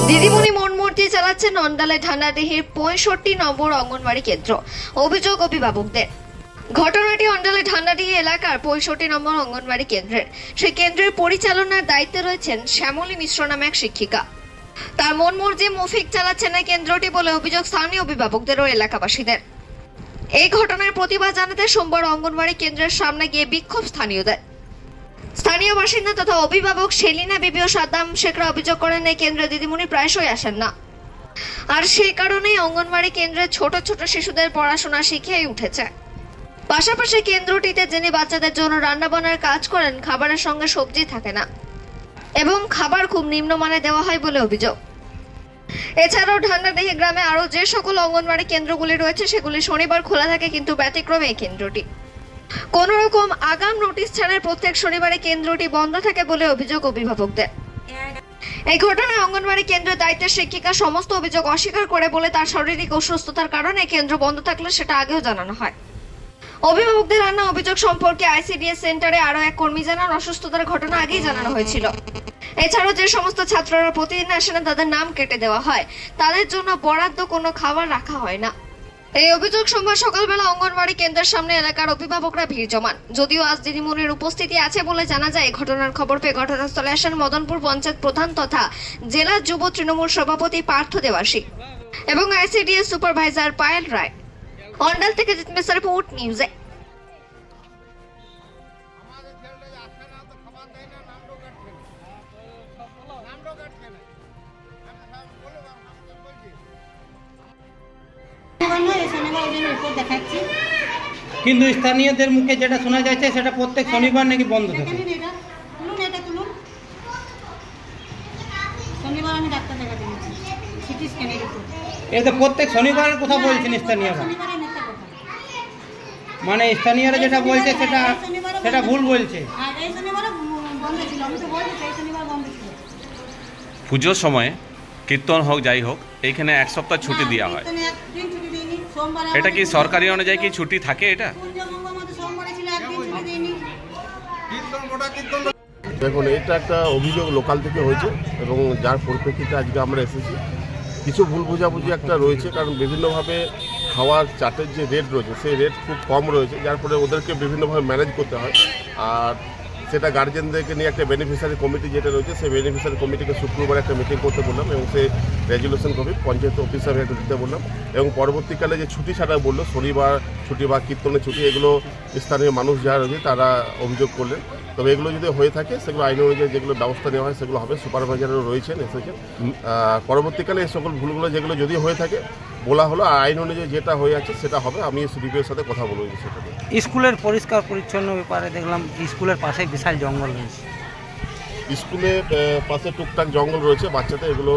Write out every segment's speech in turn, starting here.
দিদিমণি মনমূর্তি চালাচ্ছেন অন্ডালে ঢান্ডাডিহির ৬৫ নম্বর অঙ্গনওয়াড়ি কেন্দ্র। অভিযোগ অভিভাবকদের। ঘটনাটি অন্ডালে ঢান্ডাডিহি এলাকার ৬৫ নম্বর অঙ্গনওয়াড়ি কেন্দ্রের। সেই কেন্দ্রের পরিচালনার দায়িত্বে রয়েছেন শ্যামলী মিশ্র নামে এক শিক্ষিকা। তার মন মর্জি মুফিক চালাচ্ছেন এই কেন্দ্রটি বলে অভিযোগ স্থানীয় অভিভাবকদের ও এলাকাবাসীদের। এই ঘটনার প্রতিবাদ জানাতে সোমবার অঙ্গনওয়াড়ি কেন্দ্রের সামনে গিয়ে বিক্ষোভ স্থানীয়দের। স্থানীয় বাসিন্দা তথা অভিভাবক সেলিনা বিবি ও সাদ্দাম শেখরা অভিযোগ করেন এই কেন্দ্রে দিদিমণি প্রায়শই আসেন না, আর সেই কারণেই অঙ্গনওয়াড়ি কেন্দ্রে ছোট ছোট শিশুদের পড়াশোনা শিখিয়েই উঠেছে। পাশাপাশি কেন্দ্রটিতে যিনি বাচ্চাদের জন্য রান্নাবান্নার কাজ করেন, খাবারের সঙ্গে সবজি থাকে না এবং খাবার খুব নিম্নমানে দেওয়া হয় বলে অভিযোগ। এছাড়াও ঢান্ডাডিহি গ্রামে আরো যে সকল অঙ্গনওয়াড়ি কেন্দ্রগুলি রয়েছে সেগুলি শনিবার খোলা থাকে, কিন্তু ব্যতিক্রমে এই কেন্দ্রটি কোন রকম আগাম নোটিশ ছাড়াই প্রত্যেক শনিবারে কেন্দ্রটি বন্ধ থাকে বলে অভিযোগ অভিভাবকদের। এই ঘটনায় অঙ্গনওয়াড়ি কেন্দ্রের দায়িত্বের শিক্ষিকা সমস্ত অভিযোগ অস্বীকার করে বলে তার শারীরিক অসুস্থতার কারণে কেন্দ্র বন্ধ থাকলে সেটা আগেও জানানো হয়। অভিভাবকদের আনা অভিযোগ সম্পর্কে আইসিডিএস সেন্টারে আরো এক কর্মী জানান অসুস্থতার ঘটনা আগেই জানানো হয়েছিল। এছাড়াও যে সমস্ত ছাত্ররা প্রতিদিন আসে না তাদের নাম কেটে দেওয়া হয়, তাদের জন্য বরাদ্দ কোনো খাবার রাখা হয় না। এই অভিযোগ সোমবার সকালবেলা অঙ্গনওয়াড়ি কেন্দ্রের সামনে এলাকার অভিভাবকরা ভিড় জমান। যদিও আজ দিদিমণির উপস্থিতি আছে বলে জানা যায়। ঘটনার খবর পেয়ে ঘটনাস্থলে আসেন মদনপুর পঞ্চায়েত প্রধান তথা জেলা যুব তৃণমূল সভাপতি পার্থ দেবাসী এবং আইসিডিএস সুপারভাইজার পায়েল রায়। অন্ডাল থেকে জিতমেশ রিপোর্ট নিউজে। কিন্তু স্থানীয়দের মুখে যেটা শোনা যাচ্ছে সেটা প্রত্যেক শনিবার নাকি বন্ধ থাকে। এটা প্রত্যেক শনিবারের কথা বলছেন স্থানীয়রা, মানে স্থানীয়রা যেটা বলছে সেটা ভুল বলছে। পুজোর সময় কীর্তন হোক যাই হোক এইখানে এক সপ্তাহ ছুটি দেওয়া হয়। এটা কি সরকারি অনুযায়ী কি ছুটি থাকে? এটা দেখুন, এটা একটা অভিযোগ লোকাল থেকে হয়েছে এবং যার পরিপ্রেক্ষিতে আজকে আমরা এসেছি। কিছু ভুল বোঝাবুঝি একটা রয়েছে, কারণ বিভিন্নভাবে খাওয়ার চাটের যে রেট রয়েছে সেই রেট খুব কম রয়েছে, যার ফলে ওদেরকে বিভিন্নভাবে ম্যানেজ করতে হয়। আর সেটা গার্জেনদেরকে নিয়ে একটা বেনিফিশিয়ারি কমিটি যেটা রয়েছে সেই বেনিফিশিয়ারি কমিটিকে শুক্রবার একটা মিটিং করতে বললাম এবং সেই রেজুলেশন কপি পঞ্চায়েত অফিসারে একটা দিতে বললাম। এবং পরবর্তীকালে যে ছুটি ছাড়া বললো, শনিবার ছুটি বা কীর্তনের ছুটি, এগুলো স্থানীয় মানুষ যারা রয়েছে তারা অভিযোগ করলেন। তবে এগুলো যদি হয়ে থাকে সেগুলো আইন অনুযায়ী যেগুলো ব্যবস্থা নেওয়া হয় সেগুলো হবে। সুপারভাইজারও রয়েছেন, এসেছেন। পরবর্তীকালে এই সকল ভুলগুলো যেগুলো যদি হয়ে থাকে বলা হলো, আইন অনুযায়ী যেটা হয়ে আছে সেটা হবে। আমি সিডিপিওর সাথে কথা বলবো সেটা। স্কুলের পরিষ্কার পরিচ্ছন্ন ব্যাপারে দেখলাম স্কুলের পাশে বিশাল জঙ্গল রয়েছে। স্কুলের পাশে টুকটাক জঙ্গল রয়েছে, বাচ্চাদের এগুলো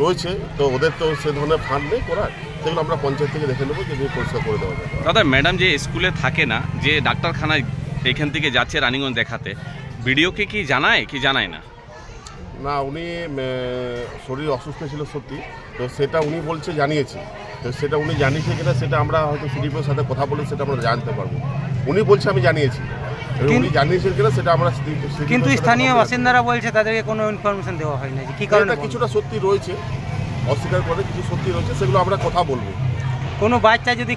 রয়েছে, তো ওদের তো সে ধরনের ফান্ড নেই করার, সেগুলো আমরা পঞ্চায়েত থেকে দেখে নেবো যদি পরিষ্কার করে দেওয়া যায়। দাদা, ম্যাডাম যে স্কুলে থাকে না, যে ডাক্তারখানায় এখান থেকে যাচ্ছে রানিগঞ্জ দেখাতে, ভিডিওকে কি জানায় কি জানায় না? না, উনি শরীর অসুস্থ ছিল সত্যি, তো সেটা উনি বলছে জানিয়েছে। তো সেটা উনি জানিয়েছে কিনা সেটা আমরা হয়তো সিডিপিওর সাথে কথা বলে সেটা আমরা জানতে পারবো। উনি বলছে আমি জানিয়েছি, উনি জানিয়েছেন কিনা সেটা আমরা। কিন্তু স্থানীয় বাসিন্দারা বলছে তাদেরকে কোনো ইনফরমেশন দেওয়া হয় না, কি কারণে? কিছুটা সত্যি রয়েছে, অস্বীকার করে কিছু সত্যি রয়েছে, সেগুলো আমরা কথা বলবো। কোনো বাচ্চা যদি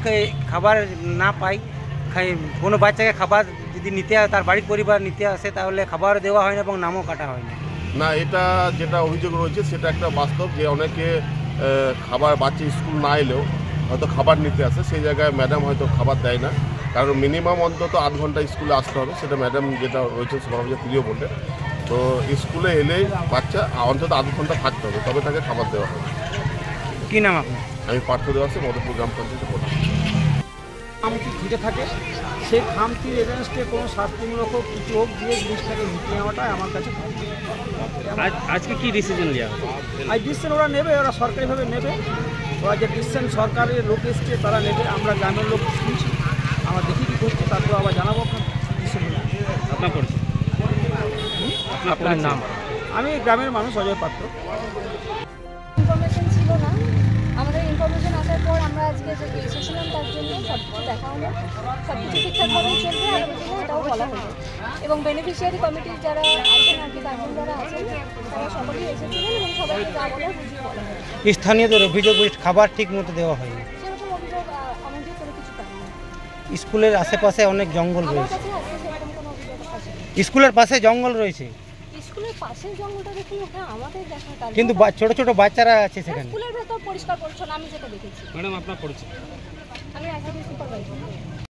খাবার না পায়, কোনো বাচ্চাকে খাবার যদি নিতে তার বাড়ির পরিবার নিতে আসে তাহলে খাবার দেওয়া হয় না এবং নামও কাটা হয় না। না, এটা যেটা অভিযোগ রয়েছে সেটা একটা বাস্তব, যে অনেকে খাবার বাচ্চা স্কুল না এলেও হয়তো খাবার নিতে আসে, সেই জায়গায় ম্যাডাম হয়তো খাবার দেয় না, কারণ মিনিমাম অন্তত 8 ঘন্টা স্কুলে আসতে হবে, সেটা ম্যাডাম যেটা রয়েছে সুপারভাইজার তিনিও বললেন। তো স্কুলে এলেই বাচ্চা অন্তত 8 ঘন্টা থাকতে হবে, তবে তাকে খাবার দেওয়া হবে। কী নাম আপনার? আমি পার্থ দেবাসী, মদনপুর গ্রাম পঞ্চায়েতের প্রধান। খামতি ঘিরে থাকে, সেই খামতির এগেনস্টে কোনো শাস্তিমূলক কিছু হোক দিয়ে জিনিসটাকে মিটিয়ে নেওয়াটাই আমার কাছে। আজকে কি ডিসিশন নেওয়া হবে? আজ ডিসিশন ওরা নেবে, ওরা সরকারিভাবে নেবে। ওরা যে ডিসিশন সরকারের লোক এসছে তারা নেবে, আমরা গ্রামের লোক শুনছি, আমরা দেখি কী করছি, তারপর আবার জানাবো ডিসিশন। আপনার পরিচয়? আপনার নাম? আমি গ্রামের মানুষ, অজয় পাত্র। ইনফরমেশন ছিল না, আমাদের ইনফরমেশন আসার পর আমরা আজকে যে এসেছিলাম তার জন্য সব কিছু দেখা হলো, সব কিছু ঠিকঠাকভাবে চলবে আগামী দিনে এটাও বলা হলো। এবং বেনিফিশিয়ারি কমিটির যারা আছেন আর কি, গার্জেন যারা আছেন এসেছেন, তারা সকলেই এসেছিলেন এবং সবাইকে যা বলার বুঝিয়ে বলা হয়। স্থানীয়দের অভিযোগ খাবার ঠিক মতো দেওয়া হয়নি। সেরকম অভিযোগ আমাদের কোনো কিছু পাইনি। স্কুলের আশেপাশে অনেক জঙ্গল আমার রয়েছে। কাছে আজকে সেরকম কোনো অভিযোগ আসেনি। স্কুলের পাশে জঙ্গল রয়েছে, স্কুলের পাশের জঙ্গলটা দেখুন, ওখানে আমাদের দেখার কাজ। কিন্তু ছোট ছোট বাচ্চারা আছে সেখানে। স্কুলের ভেতর পরিষ্কার পরিচ্ছন্ন আমি যেটা দেখেছি। ম্যাডাম আপনার পরিচয়? আমি একজন সুপারভাইজার।